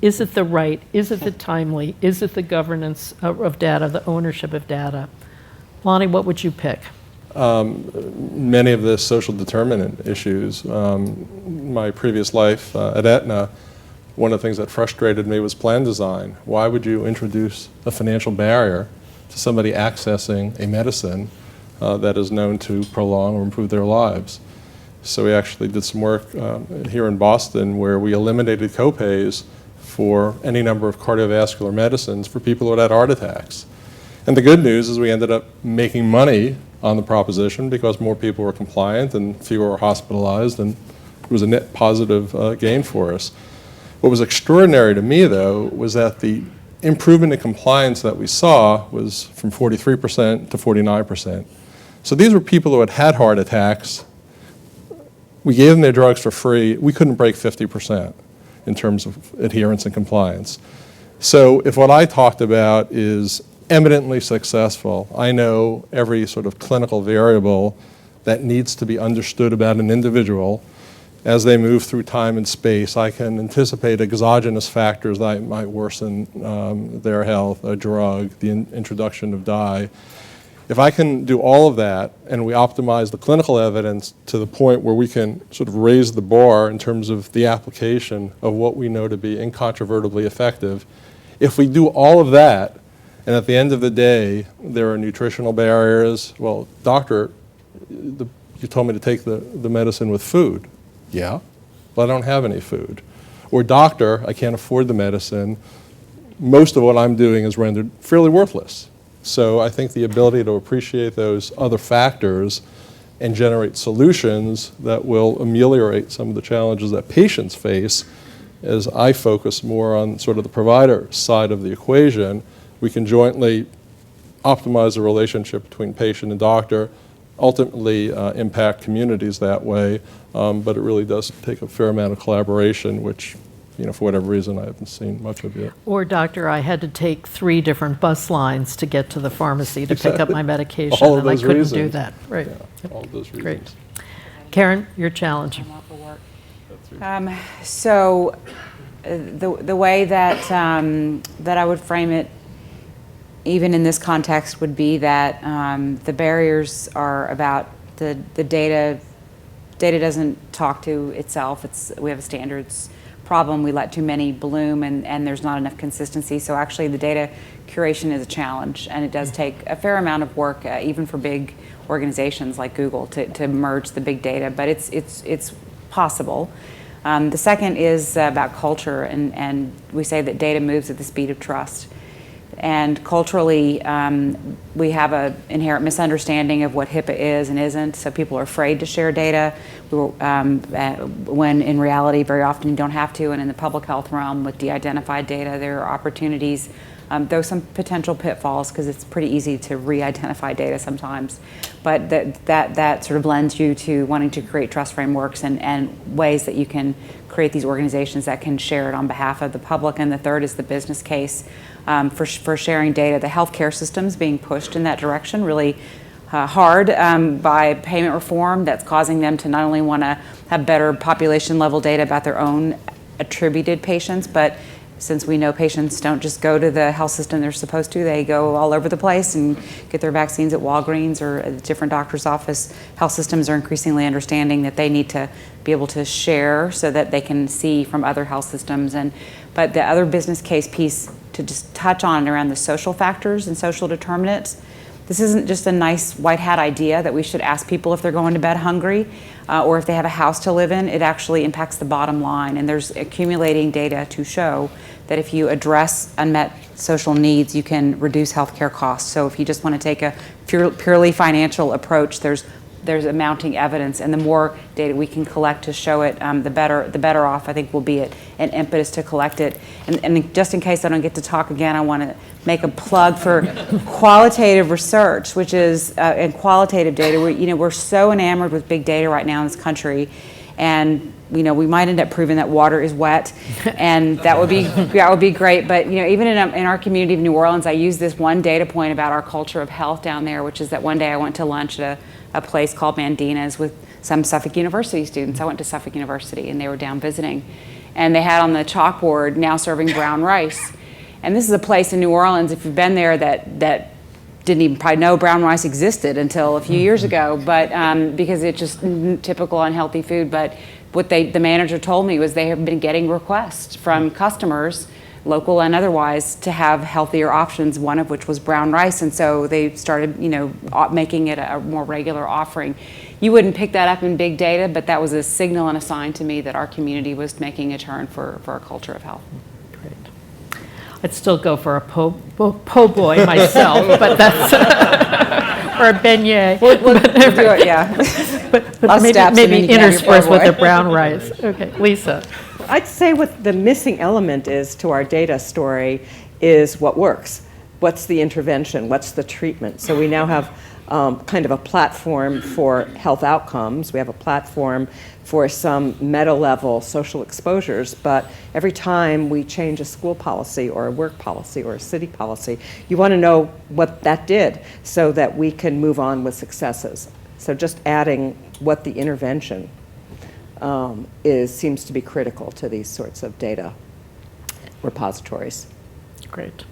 Is it the right? Is it the timely? Is it the governance of data, the ownership of data? Lonny, what would you pick? Many of the social determinant issues. My previous life at Aetna, one of the things that frustrated me was plan design. Why would you introduce a financial barrier to somebody accessing a medicine that is known to prolong or improve their lives? So we actually did some work here in Boston where we eliminated copays for any number of cardiovascular medicines for people who had heart attacks. And the good news is we ended up making money on the proposition because more people were compliant and fewer were hospitalized, and it was a net positive gain for us. What was extraordinary to me, though, was that the improvement in compliance that we saw was from 43% to 49%. So these were people who had had heart attacks. We gave them their drugs for free. We couldn't break 50% in terms of adherence and compliance. So if what I talked about is eminently successful, I know every sort of clinical variable that needs to be understood about an individual as they move through time and space. I can anticipate exogenous factors that might worsen their health, a drug, the introduction of dye. If I can do all of that and we optimize the clinical evidence to the point where we can sort of raise the bar in terms of the application of what we know to be incontrovertibly effective, if we do all of that, and at the end of the day, there are nutritional barriers. Well, doctor, you told me to take the medicine with food. Yeah, but I don't have any food. Or doctor, I can't afford the medicine. Most of what I'm doing is rendered fairly worthless. So I think the ability to appreciate those other factors and generate solutions that will ameliorate some of the challenges that patients face, as I focus more on sort of the provider side of the equation, we can jointly optimize the relationship between patient and doctor, ultimately impact communities that way, but it really does take a fair amount of collaboration, which, for whatever reason, I haven't seen much of yet. Or, doctor, I had to take 3 different bus lines to get to the pharmacy to pick up my medication, All of and I those couldn't reasons. do that. Right. Yeah, all of those reasons. Great. Karen, your challenge. So the way that that I would frame it, even in this context, would be that the barriers are about the data. Data doesn't talk to itself. We have a standards problem. We let too many bloom, and there's not enough consistency. So actually, the data curation is a challenge, and it does take a fair amount of work, even for big organizations like Google, to merge the big data. But it's possible. The second is about culture, and we say that data moves at the speed of trust. And culturally, we have an inherent misunderstanding of what HIPAA is and isn't, so people are afraid to share data, when in reality, very often you don't have to. And in the public health realm, with de-identified data, there are opportunities, though some potential pitfalls, because it's pretty easy to re-identify data sometimes. But that sort of lends you to wanting to create trust frameworks and ways that you can create these organizations that can share it on behalf of the public. And the third is the business case for sharing data. The healthcare system's being pushed in that direction really hard by payment reform that's causing them to not only want to have better population level data about their own attributed patients, but since we know patients don't just go to the health system they're supposed to, they go all over the place and get their vaccines at Walgreens or at a different doctor's office. Health systems are increasingly understanding that they need to be able to share so that they can see from other health systems. But the other business case piece to just touch on around the social factors and social determinants, this isn't just a nice white hat idea that we should ask people if they're going to bed hungry or if they have a house to live in. It actually impacts the bottom line, and there's accumulating data to show that if you address unmet social needs, you can reduce healthcare costs. So if you just want to take a purely financial approach, there's there's a mounting evidence, and the more data we can collect to show it, the better off I think we'll be at an impetus to collect it. And just in case I don't get to talk again, I want to make a plug for qualitative research, which is and qualitative data. We're so enamored with big data right now in this country, and we might end up proving that water is wet, and that would be great. But even in our community of New Orleans, I use this one data point about our culture of health down there, which is that one day I went to lunch at a place called Mandina's with some Suffolk University students. I went to Suffolk University, and they were down visiting, and they had on the chalkboard, "Now serving brown rice." And this is a place in New Orleans, if you've been there, that didn't even probably know brown rice existed until a few years ago, but because it's just typical unhealthy food. But what the manager told me was they have been getting requests from customers, local and otherwise, to have healthier options, one of which was brown rice. And so they started, making it a more regular offering. You wouldn't pick that up in big data, but that was a signal and a sign to me that our community was making a turn for a culture of health. Great. I'd still go for a po' boy myself, but that's or a beignet. We'll do it, yeah. But maybe interspersed with the brown rice. Okay, Lisa. I'd say what the missing element is to our data story is what works. What's the intervention? What's the treatment? So we now have kind of a platform for health outcomes. We have a platform for some meta-level social exposures, but every time we change a school policy or a work policy or a city policy, you want to know what that did so that we can move on with successes. So just adding what the intervention seems to be critical to these sorts of data repositories. Great.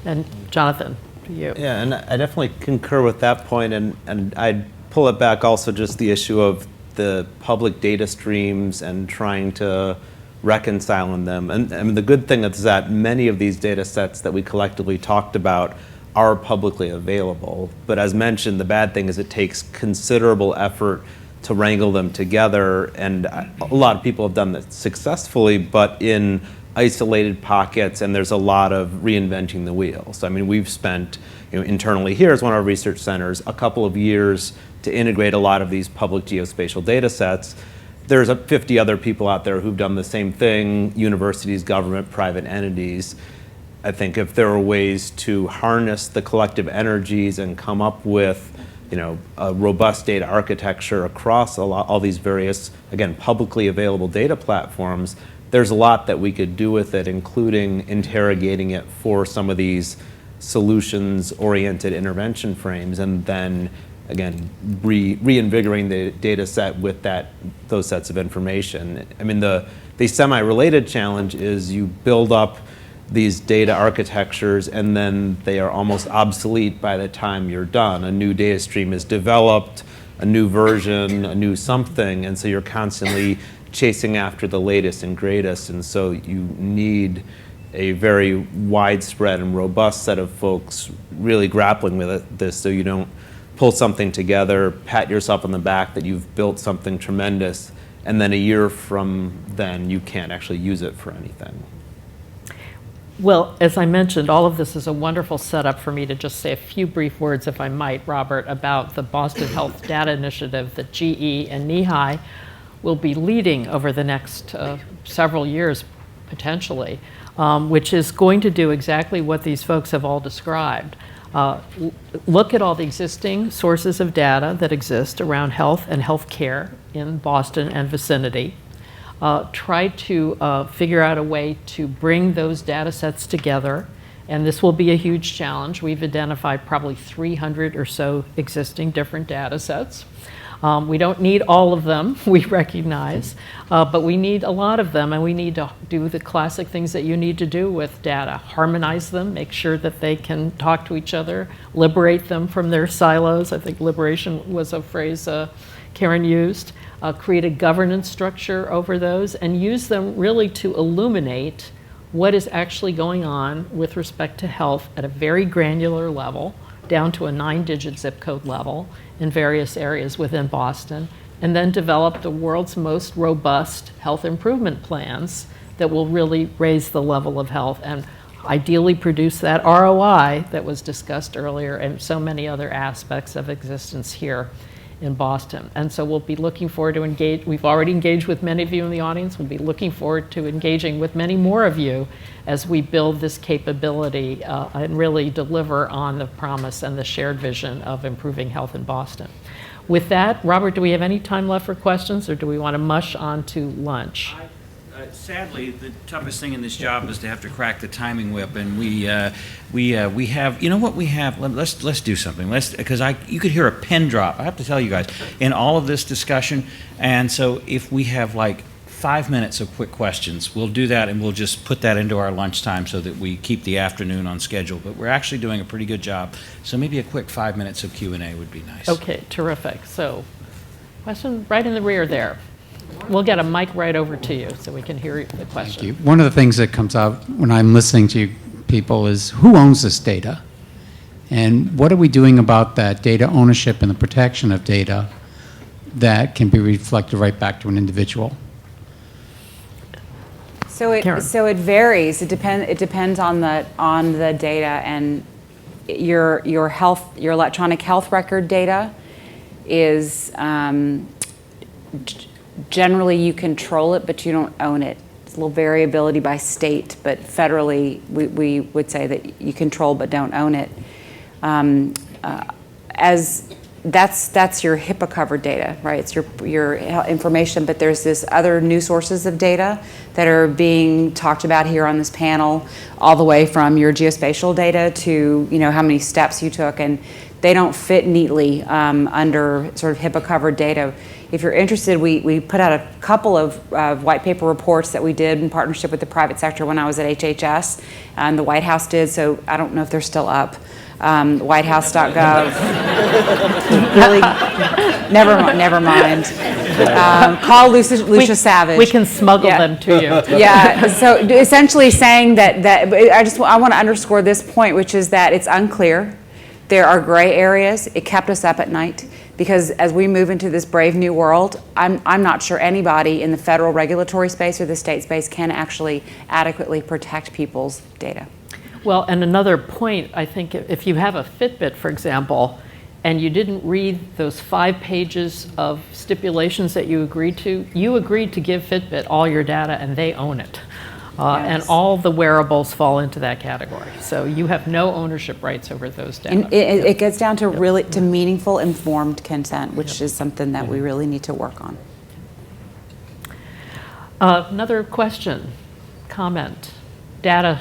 And Jonathan, to you. Yeah, and I definitely concur with that point, and I'd pull it back also just the issue of the public data streams and trying to reconcile them. And the good thing is that many of these data sets that we collectively talked about are publicly available. But as mentioned, the bad thing is it takes considerable effort to wrangle them together, and a lot of people have done that successfully, but in isolated pockets, and there's a lot of reinventing the wheel. So I mean, we've spent internally here as one of our research centers a couple of years to integrate a lot of these public geospatial data sets. There's 50 other people out there who've done the same thing, universities, government, private entities. I think if there are ways to harness the collective energies and come up with a robust data architecture across all these various, again, publicly available data platforms, there's a lot that we could do with it, including interrogating it for some of these solutions-oriented intervention frames, and then, again, reinvigorating the data set with those sets of information. I mean, the semi-related challenge is you build up these data architectures and then they are almost obsolete by the time you're done. A new data stream is developed, a new version, a new something, and so you're constantly chasing after the latest and greatest, and so you need a very widespread and robust set of folks really grappling with this so you don't pull something together, pat yourself on the back that you've built something tremendous, and then a year from then you can't actually use it for anything. Well, as I mentioned, all of this is a wonderful setup for me to just say a few brief words, if I might, Robert, about the Boston Health Data Initiative that GE and NEHI will be leading over the next several years, potentially, which is going to do exactly what these folks have all described. Look at all the existing sources of data that exist around health and healthcare in Boston and vicinity. Try to figure out a way to bring those data sets together, and this will be a huge challenge. We've identified probably 300 or so existing different data sets. We don't need all of them, we recognize, but we need a lot of them, and we need to do the classic things that you need to do with data. Harmonize them, make sure that they can talk to each other, liberate them from their silos. I think liberation was a phrase Karen used. Create a governance structure over those and use them really to illuminate what is actually going on with respect to health at a very granular level, down to a 9-digit zip code level in various areas within Boston, and then develop the world's most robust health improvement plans that will really raise the level of health and ideally produce that ROI that was discussed earlier and so many other aspects of existence here. in Boston. And so we'll be looking forward to engage. We've already engaged with many of you in the audience. We'll be looking forward to engaging with many more of you as we build this capability and really deliver on the promise and the shared vision of improving health in Boston. With that, Robert, do we have any time left for questions, or do we want to mush on to lunch? Sadly, the toughest thing in this job is to have to crack the timing whip, and we have, you know what we have. Let's do something. Because you could hear a pin drop. I have to tell you guys in all of this discussion, and so if we have like 5 minutes of quick questions, we'll do that, and we'll just put that into our lunchtime so that we keep the afternoon on schedule. But we're actually doing a pretty good job, so maybe a quick 5 minutes of Q&A would be nice. Okay, terrific. So, question right in the rear there. We'll get a mic right over to you so we can hear the question. Thank you. One of the things that comes out when I'm listening to people is who owns this data? And what are we doing about that data ownership and the protection of data that can be reflected right back to an individual? Karen. So it varies. It depends on the data, and your electronic health record data is generally you control it, but you don't own it. It's a little variability by state, but federally we would say that you control but don't own it. As that's your HIPAA covered data, right? It's your information, but there's this other new sources of data that are being talked about here on this panel, all the way from your geospatial data to how many steps you took, and they don't fit neatly under sort of HIPAA covered data. If you're interested, we put out a couple of white paper reports that we did in partnership with the private sector when I was at HHS, and the White House did, so I don't know if they're still up. Whitehouse.gov. Really, never mind. Call Lucia Savage. We can smuggle them to you. Yeah. So essentially saying that I want to underscore this point, which is that it's unclear. There are gray areas. It kept us up at night because as we move into this brave new world, I'm not sure anybody in the federal regulatory space or the state space can actually adequately protect people's data. Well, and another point, I think if you have a Fitbit, for example, and you didn't read those 5 pages of stipulations that you agreed to give Fitbit all your data and they own it. And all the wearables fall into that category. So you have no ownership rights over those data. And it gets down to to meaningful, informed consent, which is something that we really need to work on. Another question, comment, data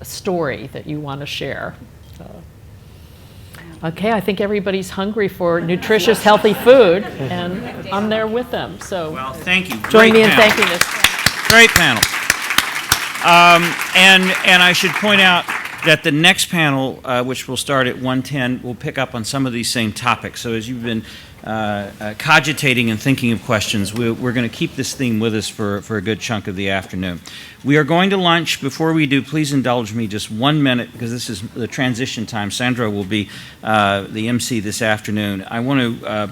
story that you want to share. Okay, I think everybody's hungry for nutritious, healthy food, and I'm there with them. So, Well, thank you. join Great me in panel. thanking this. Great panel. And I should point out that the next panel, which will start at 1:10, will pick up on some of these same topics. So as you've been cogitating and thinking of questions, we're going to keep this theme with us for a good chunk of the afternoon. We are going to lunch. Before we do, please indulge me just 1 minute because this is the transition time. Sandra will be the MC this afternoon. I want to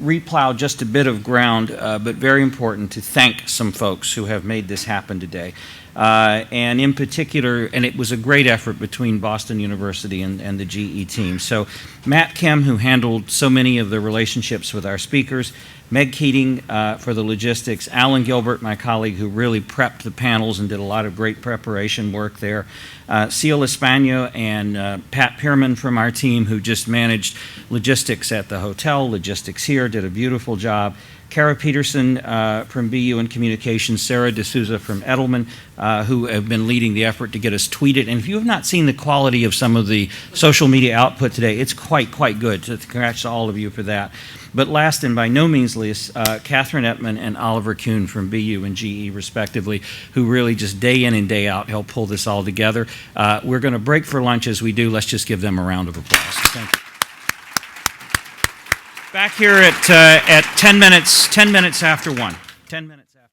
replow just a bit of ground, but very important to thank some folks who have made this happen today. And in particular, and it was a great effort between Boston University and the GE team. So Matt Kim, who handled so many of the relationships with our speakers, Meg Keating for the logistics, Alan Gilbert, my colleague, who really prepped the panels and did a lot of great preparation work there, Seal Espano and Pat Pierman from our team, who just managed logistics at the hotel, logistics here, did a beautiful job. Kara Peterson from BU and Communications, Sarah D'Souza from Edelman, who have been leading the effort to get us tweeted. And if you have not seen the quality of some of the social media output today, it's quite good. So congrats to all of you for that. But last and by no means least, Catherine Ettman and Oliver Kuhn from BU and GE, respectively, who really just day in and day out help pull this all together. We're going to break for lunch as we do. Let's just give them a round of applause. Thank you. Back here at 10 minutes after 1. 10 minutes.